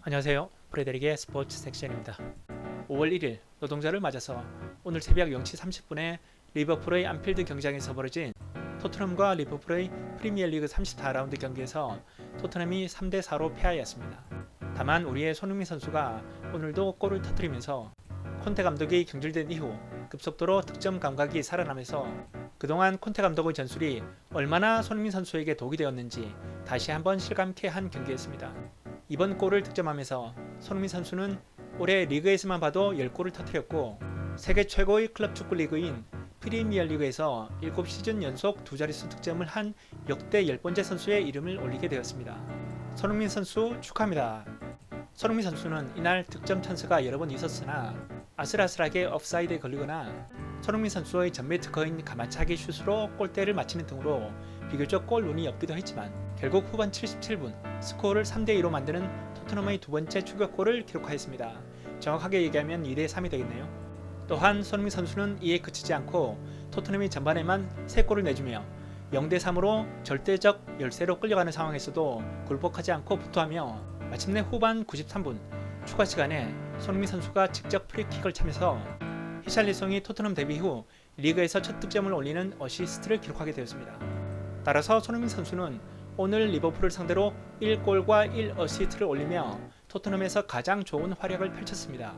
안녕하세요. 프레데릭의 스포츠 섹션입니다. 5월 1일 노동자를 맞아서 오늘 새벽 0시 30분에 리버풀의 안필드 경기장에서 벌어진 토트넘과 리버풀의 프리미어리그 34라운드 경기에서 토트넘이 3대4로 패하였습니다. 다만 우리의 손흥민 선수가 오늘도 골을 터뜨리면서 콘테 감독이 경질된 이후 급속도로 득점 감각이 살아나면서 그동안 콘테 감독의 전술이 얼마나 손흥민 선수에게 독이 되었는지 다시 한번 실감케 한 경기였습니다. 이번 골을 득점하면서 손흥민 선수는 올해 리그에서만 봐도 10골을 터뜨렸고 세계 최고의 클럽 축구 리그인 프리미어리그에서 7시즌 연속 두 자릿수 득점을 한 역대 10번째 선수의 이름을 올리게 되었습니다. 손흥민 선수 축하합니다. 손흥민 선수는 이날 득점 찬스가 여러 번 있었으나 아슬아슬하게 옵사이드에 걸리거나 손흥민 선수의 전매 특허인 가마차기 슛으로 골대를 맞히는 등으로 비교적 골운이 없기도 했지만 결국 후반 77분 스코어를 3대2로 만드는 토트넘의 두 번째 추격골을 기록하였습니다. 정확하게 얘기하면 2대3이 되겠네요. 또한 손흥민 선수는 이에 그치지 않고 토트넘이 전반에만 3골을 내주며 0대3으로 절대적 열세로 끌려가는 상황에서도 굴복하지 않고 부투하며 마침내 후반 93분 추가 시간에 손흥민 선수가 직접 프리킥을 차면서 히샬리송이 토트넘 데뷔 후 리그에서 첫 득점을 올리는 어시스트를 기록하게 되었습니다. 따라서 손흥민 선수는 오늘 리버풀을 상대로 1골과 1어시스트를 올리며 토트넘에서 가장 좋은 활약을 펼쳤습니다.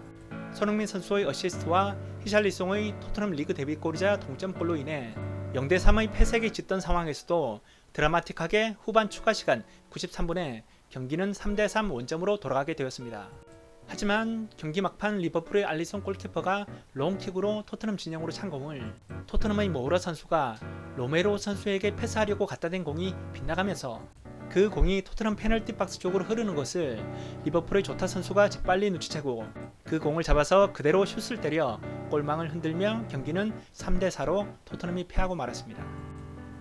손흥민 선수의 어시스트와 히샬리송의 토트넘 리그 데뷔골이자 동점골로 인해 0대3의 패색이 짙던 상황에서도 드라마틱하게 후반 추가 시간 93분에 경기는 3대3 원점으로 돌아가게 되었습니다. 하지만 경기 막판 리버풀의 알리송 골키퍼가 롱킥으로 토트넘 진영으로 찬 공을 토트넘의 모우라 선수가 로메로 선수에게 패스하려고 갖다 댄 공이 빗나가면서 그 공이 토트넘 페널티 박스 쪽으로 흐르는 것을 리버풀의 조타 선수가 재빨리 눈치채고 그 공을 잡아서 그대로 슛을 때려 골망을 흔들며 경기는 3대4로 토트넘이 패하고 말았습니다.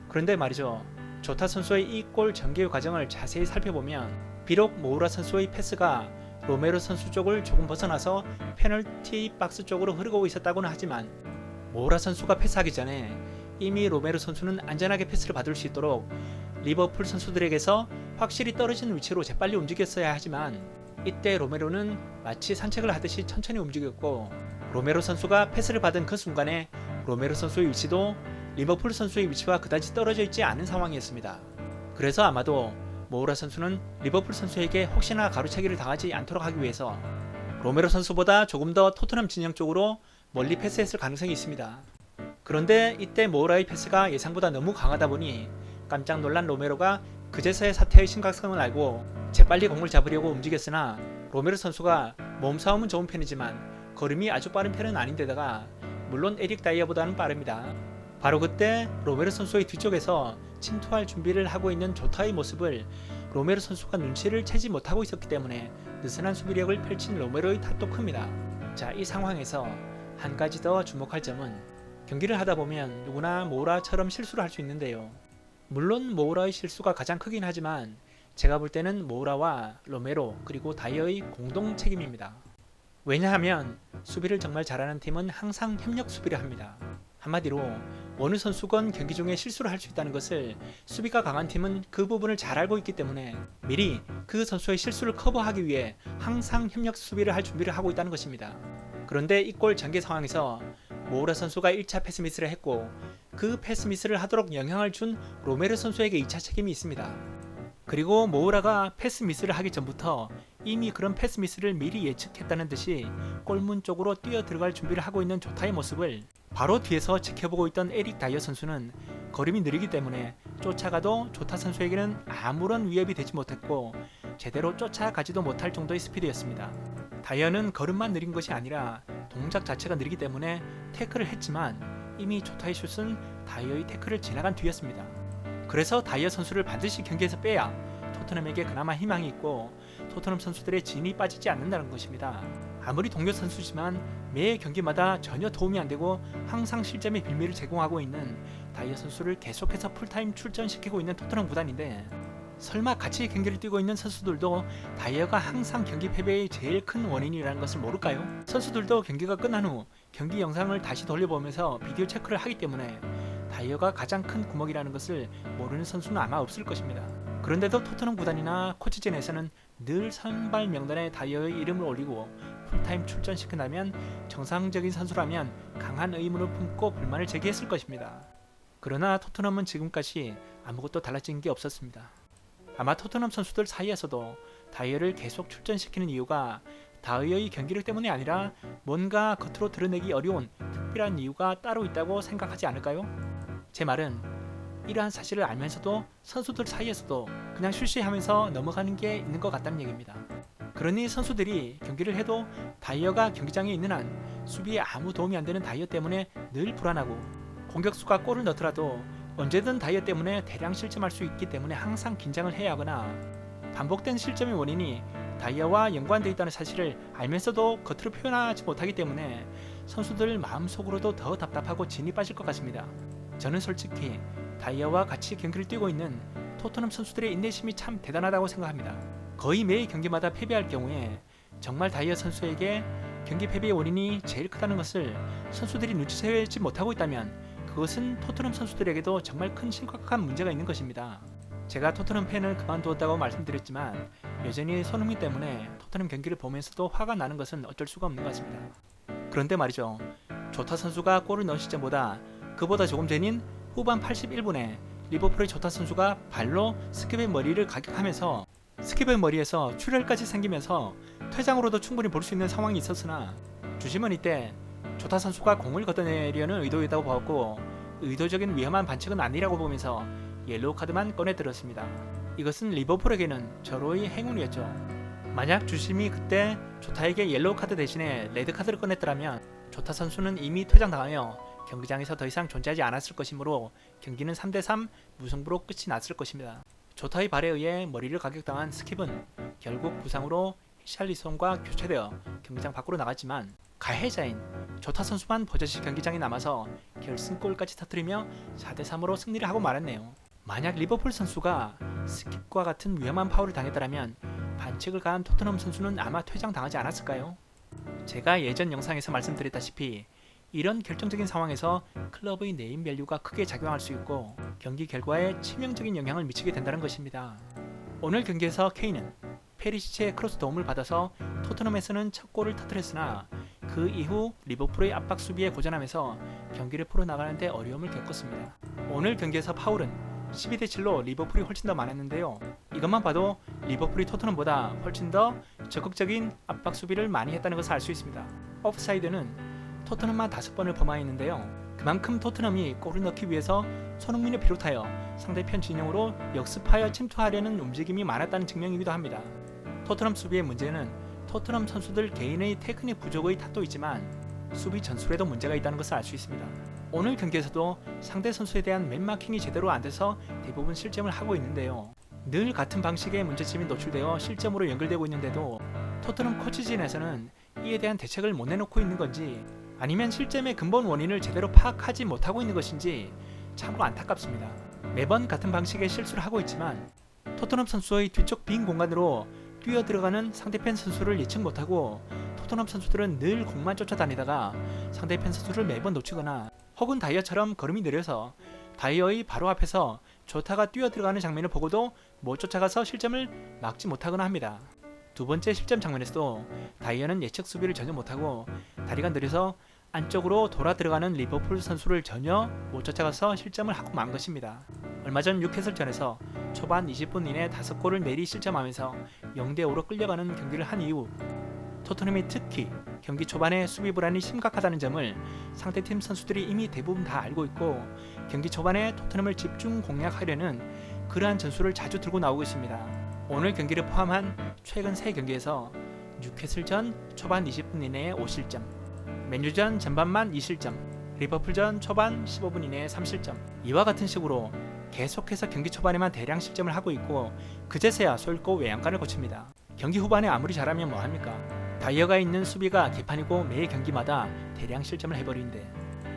그런데 말이죠. 조타 선수의 이 골 전개 과정을 자세히 살펴보면 비록 모우라 선수의 패스가 로메로 선수 쪽을 조금 벗어나서 페널티 박스 쪽으로 흐르고 있었다고는 하지만 모우라 선수가 패스하기 전에 이미 로메로 선수는 안전하게 패스를 받을 수 있도록 리버풀 선수들에게서 확실히 떨어진 위치로 재빨리 움직였어야 하지만 이때 로메로는 마치 산책을 하듯이 천천히 움직였고 로메로 선수가 패스를 받은 그 순간에 로메로 선수의 위치도 리버풀 선수의 위치와 그다지 떨어져 있지 않은 상황이었습니다. 그래서 아마도 모우라 선수는 리버풀 선수에게 혹시나 가로채기를 당하지 않도록 하기 위해서 로메로 선수보다 조금 더 토트넘 진영 쪽으로 멀리 패스했을 가능성이 있습니다. 그런데 이때 모우라의 패스가 예상보다 너무 강하다 보니 깜짝 놀란 로메로가 그제서야 사태의 심각성을 알고 재빨리 공을 잡으려고 움직였으나 로메로 선수가 몸싸움은 좋은 편이지만 걸음이 아주 빠른 편은 아닌데다가 물론 에릭 다이어보다는 빠릅니다. 바로 그때 로메로 선수의 뒤쪽에서 침투할 준비를 하고 있는 조타의 모습을 로메로 선수가 눈치를 채지 못하고 있었기 때문에 느슨한 수비력을 펼친 로메로의 탓도 큽니다. 자, 이 상황에서 한 가지 더 주목할 점은 경기를 하다 보면 누구나 모우라처럼 실수를 할 수 있는데요. 물론 모우라의 실수가 가장 크긴 하지만 제가 볼 때는 모우라와 로메로 그리고 다이어의 공동 책임입니다. 왜냐하면 수비를 정말 잘하는 팀은 항상 협력 수비를 합니다. 한마디로 어느 선수건 경기 중에 실수를 할 수 있다는 것을 수비가 강한 팀은 그 부분을 잘 알고 있기 때문에 미리 그 선수의 실수를 커버하기 위해 항상 협력 수비를 할 준비를 하고 있다는 것입니다. 그런데 이 골 전개 상황에서 모우라 선수가 1차 패스 미스를 했고 그 패스 미스를 하도록 영향을 준 로메로 선수에게 2차 책임이 있습니다. 그리고 모우라가 패스 미스를 하기 전부터 이미 그런 패스 미스를 미리 예측했다는 듯이 골문 쪽으로 뛰어 들어갈 준비를 하고 있는 조타의 모습을 바로 뒤에서 지켜보고 있던 에릭 다이어 선수는 걸음이 느리기 때문에 쫓아가도 조타 선수에게는 아무런 위협이 되지 못했고 제대로 쫓아가지도 못할 정도의 스피드였습니다. 다이어는 걸음만 느린 것이 아니라 동작 자체가 느리기 때문에 태클을 했지만 이미 조타의 슛은 다이어의 태클을 지나간 뒤였습니다. 그래서 다이어 선수를 반드시 경기에서 빼야 토트넘에게 그나마 희망이 있고 토트넘 선수들의 진이 빠지지 않는다는 것입니다. 아무리 동료 선수지만 매 경기마다 전혀 도움이 안되고 항상 실점의 빌미를 제공하고 있는 다이어 선수를 계속해서 풀타임 출전시키고 있는 토트넘 구단인데 설마 같이 경기를 뛰고 있는 선수들도 다이어가 항상 경기 패배의 제일 큰 원인이라는 것을 모를까요? 선수들도 경기가 끝난 후 경기 영상을 다시 돌려보면서 비디오 체크를 하기 때문에 다이어가 가장 큰 구멍이라는 것을 모르는 선수는 아마 없을 것입니다. 그런데도 토트넘 구단이나 코치진에서는 늘 선발 명단에 다이어의 이름을 올리고 풀타임 출전시킨다면 정상적인 선수라면 강한 의문을 품고 불만을 제기했을 것입니다. 그러나 토트넘은 지금까지 아무것도 달라진 게 없었습니다. 아마 토트넘 선수들 사이에서도 다이어를 계속 출전시키는 이유가 다이어의 경기력 때문이 아니라 뭔가 겉으로 드러내기 어려운 특별한 이유가 따로 있다고 생각하지 않을까요? 제 말은 이러한 사실을 알면서도 선수들 사이에서도 그냥 쉬쉬하면서 넘어가는 게 있는 것 같다는 얘기입니다. 그러니 선수들이 경기를 해도 다이어가 경기장에 있는 한 수비에 아무 도움이 안 되는 다이어 때문에 늘 불안하고, 공격수가 골을 넣더라도 언제든 다이어 때문에 대량 실점할 수 있기 때문에 항상 긴장을 해야 하거나, 반복된 실점의 원인이 다이어와 연관되어 있다는 사실을 알면서도 겉으로 표현하지 못하기 때문에 선수들 마음속으로도 더 답답하고 진이 빠질 것 같습니다. 저는 솔직히 다이어와 같이 경기를 뛰고 있는 토트넘 선수들의 인내심이 참 대단하다고 생각합니다. 거의 매 경기마다 패배할 경우에 정말 다이어 선수에게 경기 패배의 원인이 제일 크다는 것을 선수들이 눈치채지 못하고 있다면 그것은 토트넘 선수들에게도 정말 큰 심각한 문제가 있는 것입니다. 제가 토트넘 팬을 그만두었다고 말씀드렸지만 여전히 손흥민 때문에 토트넘 경기를 보면서도 화가 나는 것은 어쩔 수가 없는 것 같습니다. 그런데 말이죠, 조타 선수가 골을 넣은 시점보다 그보다 조금 전인 후반 81분에 리버풀의 조타 선수가 발로 스킵의 머리를 가격하면서 스킵의 머리에서 출혈까지 생기면서 퇴장으로도 충분히 볼 수 있는 상황이 있었으나 주심은 이때 조타 선수가 공을 걷어내려는 의도였다고 보았고 의도적인 위험한 반칙은 아니라고 보면서 옐로우 카드만 꺼내들었습니다. 이것은 리버풀에게는 절호의 행운이었죠. 만약 주심이 그때 조타에게 옐로우 카드 대신에 레드 카드를 꺼냈더라면 조타 선수는 이미 퇴장당하여 경기장에서 더 이상 존재하지 않았을 것이므로 경기는 3대3 무승부로 끝이 났을 것입니다. 조타의 발에 의해 머리를 가격당한 스킵은 결국 부상으로 히샬리송과 교체되어 경기장 밖으로 나갔지만 가해자인 조타 선수만 버젓이 경기장에 남아서 결승골까지 터뜨리며 4대3으로 승리를 하고 말았네요. 만약 리버풀 선수가 스킵과 같은 위험한 파울을 당했더라면 반칙을 가한 토트넘 선수는 아마 퇴장당하지 않았을까요? 제가 예전 영상에서 말씀드렸다시피 이런 결정적인 상황에서 클럽의 네임밸류가 크게 작용할 수 있고 경기 결과에 치명적인 영향을 미치게 된다는 것입니다. 오늘 경기에서 케인은 페리시치의 크로스 도움을 받아서 토트넘에서는 첫 골을 터뜨렸으나 그 이후 리버풀의 압박 수비에 고전하면서 경기를 풀어나가는데 어려움을 겪었습니다. 오늘 경기에서 파울은 12대7로 리버풀이 훨씬 더 많았는데요. 이것만 봐도 리버풀이 토트넘보다 훨씬 더 적극적인 압박 수비를 많이 했다는 것을 알 수 있습니다. 오프사이드는 토트넘만 5번을 범하였는데요. 그만큼 토트넘이 골을 넣기 위해서 손흥민을 비롯하여 상대편 진영으로 역습하여 침투하려는 움직임이 많았다는 증명이기도 합니다. 토트넘 수비의 문제는 토트넘 선수들 개인의 테크닉 부족의 탓도 있지만 수비 전술에도 문제가 있다는 것을 알 수 있습니다. 오늘 경기에서도 상대 선수에 대한 맨마킹이 제대로 안 돼서 대부분 실점을 하고 있는데요. 늘 같은 방식의 문제점이 노출되어 실점으로 연결되고 있는데도 토트넘 코치진에서는 이에 대한 대책을 못 내놓고 있는 건지 아니면 실점의 근본 원인을 제대로 파악하지 못하고 있는 것인지 참으로 안타깝습니다. 매번 같은 방식의 실수를 하고 있지만 토트넘 선수의 뒤쪽 빈 공간으로 뛰어들어가는 상대편 선수를 예측 못하고 토트넘 선수들은 늘 공만 쫓아다니다가 상대편 선수를 매번 놓치거나 혹은 다이어처럼 걸음이 느려서 다이어의 바로 앞에서 조타가 뛰어들어가는 장면을 보고도 못 쫓아가서 실점을 막지 못하거나 합니다. 두 번째 실점 장면에서도 다이어는 예측 수비를 전혀 못하고 다리가 느려서 안쪽으로 돌아 들어가는 리버풀 선수를 전혀 못 쫓아가서 실점을 하고 만 것입니다. 얼마 전 뉴캐슬전에서 초반 20분 이내 5골을 내리 실점하면서 0대5로 끌려가는 경기를 한 이후 토트넘이 특히 경기 초반에 수비 불안이 심각하다는 점을 상대팀 선수들이 이미 대부분 다 알고 있고 경기 초반에 토트넘을 집중 공략하려는 그러한 전술을 자주 들고 나오고 있습니다. 오늘 경기를 포함한 최근 3경기에서 뉴캐슬전 초반 20분 이내에 5실점, 맨유전 전반만 2실점, 리버풀전 초반 15분 이내에 3실점, 이와 같은 식으로 계속해서 경기 초반에만 대량 실점을 하고 있고 그제서야 솔고 외양간을 고칩니다. 경기 후반에 아무리 잘하면 뭐합니까? 다이어가 있는 수비가 개판이고 매 경기마다 대량 실점을 해버리는데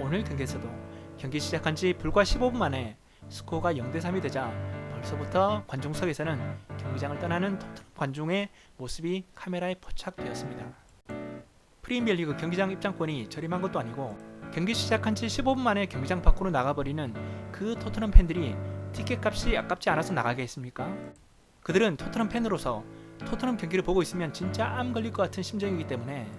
오늘 경기에서도 경기 시작한 지 불과 15분 만에 스코어가 0대3이 되자 벌써부터 관중석에서는 경기장을 떠나는 토트넘 관중의 모습이 카메라에 포착되었습니다. 프리미어리그 경기장 입장권이 저렴한 것도 아니고 경기 시작한 지 15분 만에 경기장 밖으로 나가버리는 그 토트넘 팬들이 티켓 값이 아깝지 않아서 나가겠습니까? 그들은 토트넘 팬으로서 토트넘 경기를 보고 있으면 진짜 암 걸릴 것 같은 심정이기 때문에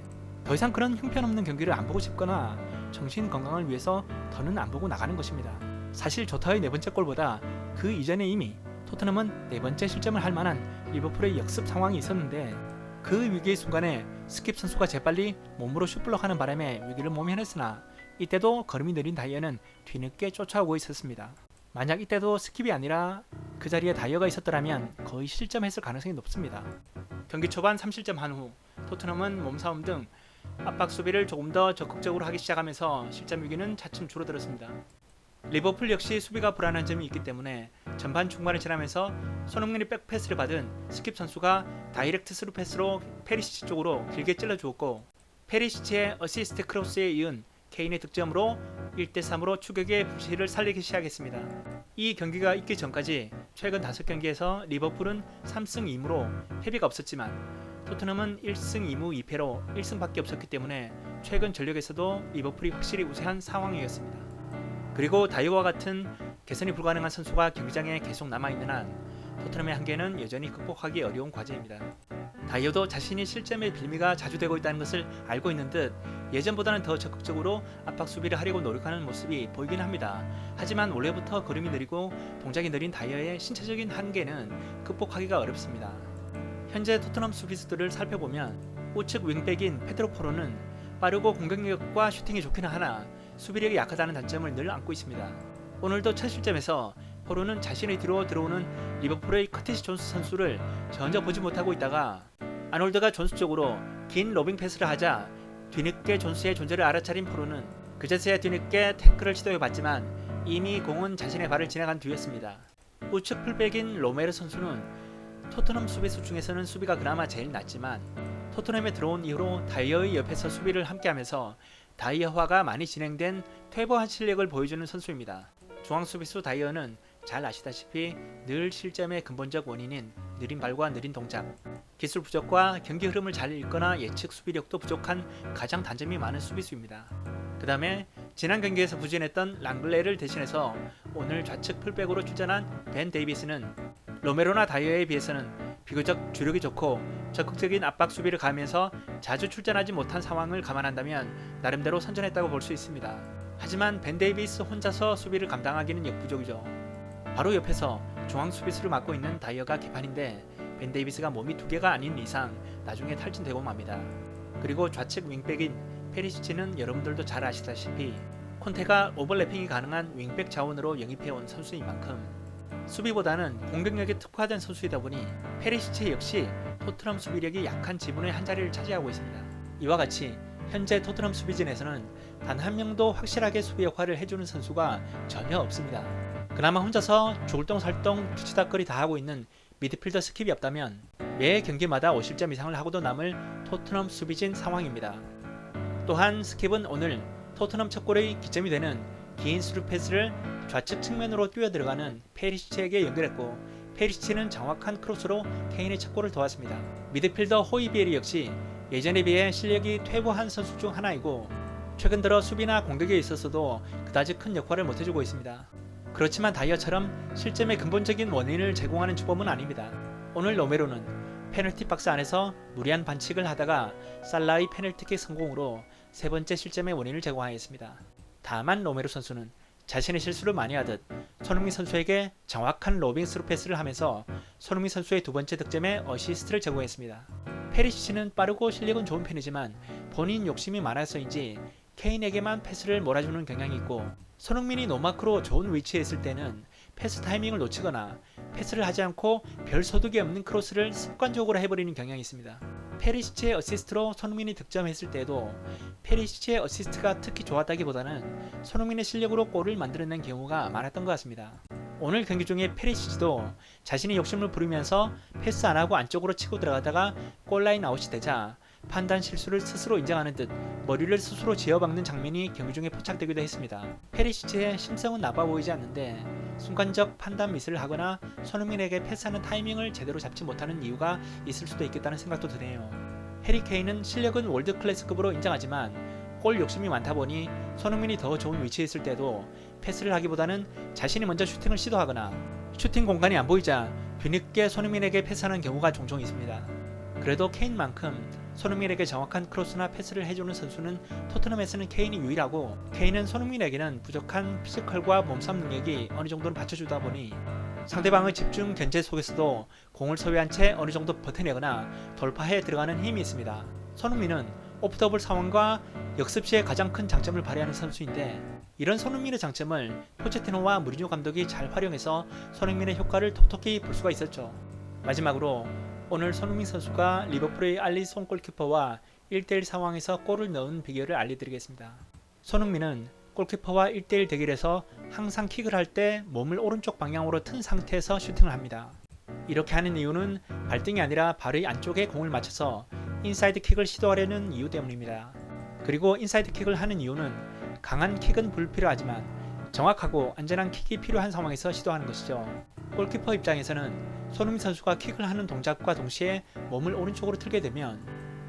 더 이상 그런 형편없는 경기를 안 보고 싶거나 정신 건강을 위해서 더는 안 보고 나가는 것입니다. 사실 조타의 네 번째 골보다 그 이전에 이미 토트넘은 네 번째 실점을 할 만한 리버풀의 역습 상황이 있었는데 그 위기의 순간에 스킵 선수가 재빨리 몸으로 슛블럭하는 바람에 위기를 모면했으나 이때도 걸음이 느린 다이어는 뒤늦게 쫓아오고 있었습니다. 만약 이때도 스킵이 아니라 그 자리에 다이어가 있었더라면 거의 실점했을 가능성이 높습니다. 경기 초반 3실점 한 후 토트넘은 몸싸움 등 압박 수비를 조금 더 적극적으로 하기 시작하면서 실점 위기는 차츰 줄어들었습니다. 리버풀 역시 수비가 불안한 점이 있기 때문에 전반 중반을 지나면서 손흥민이 백패스를 받은 스킵 선수가 다이렉트 스루 패스로 페리시치 쪽으로 길게 찔러주었고 페리시치의 어시스트 크로스에 이은 케인의 득점으로 1대3으로 추격의 불씨를 살리기 시작했습니다. 이 경기가 있기 전까지 최근 5경기에서 리버풀은 3승 2무로 패배가 없었지만 토트넘은 1승 2무 2패로 1승밖에 없었기 때문에 최근 전력에서도 리버풀이 확실히 우세한 상황이었습니다. 그리고 다이어와 같은 개선이 불가능한 선수가 경기장에 계속 남아있는 한 토트넘의 한계는 여전히 극복하기 어려운 과제입니다. 다이어도 자신이 실점의 빌미가 자주 되고 있다는 것을 알고 있는 듯 예전보다는 더 적극적으로 압박 수비를 하려고 노력하는 모습이 보이긴 합니다. 하지만 원래부터 걸음이 느리고 동작이 느린 다이어의 신체적인 한계는 극복하기가 어렵습니다. 현재 토트넘 수비수들을 살펴보면 우측 윙백인 페드로 포로는 빠르고 공격력과 슈팅이 좋기는 하나 수비력이 약하다는 단점을 늘 안고 있습니다. 오늘도 첫 실점에서 포로는 자신의 뒤로 들어오는 리버풀의 커티시 존스 선수를 전혀 보지 못하고 있다가 아놀드가 존스 쪽으로 긴 로빙 패스를 하자 뒤늦게 존스의 존재를 알아차린 포로는 그제서야 뒤늦게 태클을 시도해봤지만 이미 공은 자신의 발을 지나간 뒤였습니다. 우측 풀백인 로메르 선수는 토트넘 수비수 중에서는 수비가 그나마 제일 낮지만 토트넘에 들어온 이후로 다이어의 옆에서 수비를 함께하면서 다이어화가 많이 진행된 퇴보한 실력을 보여주는 선수입니다. 중앙 수비수 다이어는 잘 아시다시피 늘 실점의 근본적 원인인 느린 발과 느린 동작, 기술 부족과 경기 흐름을 잘 읽거나 예측 수비력도 부족한 가장 단점이 많은 수비수입니다. 그 다음에 지난 경기에서 부진했던 랑글레를 대신해서 오늘 좌측 풀백으로 출전한 벤 데이비스는 로메로나 다이어에 비해서는 비교적 주력이 좋고 적극적인 압박 수비를 가하면서 자주 출전하지 못한 상황을 감안한다면 나름대로 선전했다고 볼 수 있습니다. 하지만 벤 데이비스 혼자서 수비를 감당하기는 역부족이죠. 바로 옆에서 중앙 수비수를 맡고 있는 다이어가 개판인데 벤 데이비스가 몸이 두 개가 아닌 이상 나중에 탈진되고 맙니다. 그리고 좌측 윙백인 페리시치는 여러분들도 잘 아시다시피 콘테가 오버래핑이 가능한 윙백 자원으로 영입해온 선수인 만큼 수비보다는 공격력에 특화된 선수이다 보니 페리시치 역시 토트넘 수비력이 약한 지분의 한 자리를 차지하고 있습니다. 이와 같이 현재 토트넘 수비진에서는 단 한 명도 확실하게 수비 역할을 해주는 선수가 전혀 없습니다. 그나마 혼자서 조글동살동 뒤치다거리 다 하고 있는 미드필더 스킵이 없다면 매 경기마다 50점 이상을 하고도 남을 토트넘 수비진 상황입니다. 또한 스킵은 오늘 토트넘 첫 골의 기점이 되는 긴 스루 패스를 좌측 측면으로 뛰어들어가는 페리시치에게 연결했고 페리시치는 정확한 크로스로 케인의 첫 골을 도왔습니다. 미드필더 호이비에리 역시 예전에 비해 실력이 퇴보한 선수 중 하나이고 최근 들어 수비나 공격에 있어서도 그다지 큰 역할을 못해주고 있습니다. 그렇지만 다이어처럼 실점의 근본적인 원인을 제공하는 주범은 아닙니다. 오늘 로메로는 페널티 박스 안에서 무리한 반칙을 하다가 살라의 페널티킥 성공으로 세 번째 실점의 원인을 제공하였습니다. 다만 로메로 선수는 자신의 실수를 많이 하듯 손흥민 선수에게 정확한 로빙 스루 패스를 하면서 손흥민 선수의 두 번째 득점에 어시스트를 제공했습니다. 페리시치는 빠르고 실력은 좋은 편이지만 본인 욕심이 많아서인지 케인에게만 패스를 몰아주는 경향이 있고 손흥민이 노마크로 좋은 위치에 있을 때는 패스 타이밍을 놓치거나 패스를 하지 않고 별 소득이 없는 크로스를 습관적으로 해버리는 경향이 있습니다. 페리시치의 어시스트로 손흥민이 득점했을 때도 페리시치의 어시스트가 특히 좋았다기보다는 손흥민의 실력으로 골을 만들어낸 경우가 많았던 것 같습니다. 오늘 경기 중에 페리시치도 자신이 욕심을 부리면서 패스 안하고 안쪽으로 치고 들어가다가 골라인 아웃이 되자 판단 실수를 스스로 인정하는 듯 머리를 스스로 쥐어박는 장면이 경기 중에 포착되기도 했습니다. 페리시치의 심성은 나빠 보이지 않는데 순간적 판단 미스를 하거나 손흥민에게 패스하는 타이밍을 제대로 잡지 못하는 이유가 있을 수도 있겠다는 생각도 드네요. 해리 케인은 실력은 월드 클래스급으로 인정하지만 골 욕심이 많다 보니 손흥민이 더 좋은 위치에 있을 때도 패스를 하기보다는 자신이 먼저 슈팅을 시도하거나 슈팅 공간이 안 보이자 뒤늦게 손흥민에게 패스하는 경우가 종종 있습니다. 그래도 케인만큼 손흥민에게 정확한 크로스나 패스를 해주는 선수는 토트넘에서는 케인이 유일하고, 케인은 손흥민에게는 부족한 피지컬과 몸싸움 능력이 어느 정도는 받쳐주다 보니 상대방의 집중 견제 속에서도 공을 소유한 채 어느 정도 버텨내거나 돌파해 들어가는 힘이 있습니다. 손흥민은 오프더블 상황과 역습 시에 가장 큰 장점을 발휘하는 선수인데, 이런 손흥민의 장점을 포체티노와 무리뉴 감독이 잘 활용해서 손흥민의 효과를 톡톡히 볼 수가 있었죠. 마지막으로 오늘 손흥민 선수가 리버풀의 알리송 골키퍼와 1대1 상황에서 골을 넣은 비결을 알려드리겠습니다. 손흥민은 골키퍼와 1대1 대결에서 항상 킥을 할 때 몸을 오른쪽 방향으로 튼 상태에서 슈팅을 합니다. 이렇게 하는 이유는 발등이 아니라 발의 안쪽에 공을 맞춰서 인사이드 킥을 시도하려는 이유 때문입니다. 그리고 인사이드 킥을 하는 이유는 강한 킥은 불필요하지만 정확하고 안전한 킥이 필요한 상황에서 시도하는 것이죠. 골키퍼 입장에서는 손흥민 선수가 킥을 하는 동작과 동시에 몸을 오른쪽으로 틀게 되면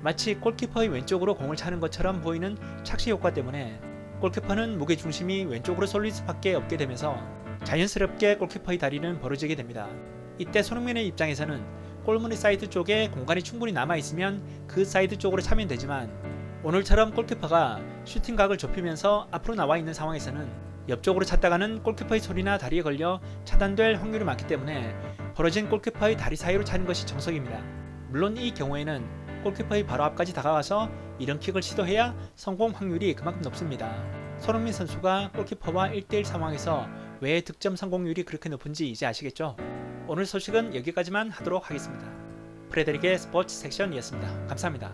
마치 골키퍼의 왼쪽으로 공을 차는 것처럼 보이는 착시 효과 때문에 골키퍼는 무게중심이 왼쪽으로 쏠릴 수밖에 없게 되면서 자연스럽게 골키퍼의 다리는 벌어지게 됩니다. 이때 손흥민의 입장에서는 골문의 사이드 쪽에 공간이 충분히 남아있으면 그 사이드 쪽으로 차면 되지만, 오늘처럼 골키퍼가 슈팅각을 좁히면서 앞으로 나와 있는 상황에서는 옆쪽으로 찼다가는 골키퍼의 손이나 다리에 걸려 차단될 확률이 많기 때문에 벌어진 골키퍼의 다리 사이로 차는 것이 정석입니다. 물론 이 경우에는 골키퍼의 바로 앞까지 다가가서 이런 킥을 시도해야 성공 확률이 그만큼 높습니다. 손흥민 선수가 골키퍼와 1대1 상황에서 왜 득점 성공률이 그렇게 높은지 이제 아시겠죠? 오늘 소식은 여기까지만 하도록 하겠습니다. 프레데릭의 스포츠 섹션이었습니다. 감사합니다.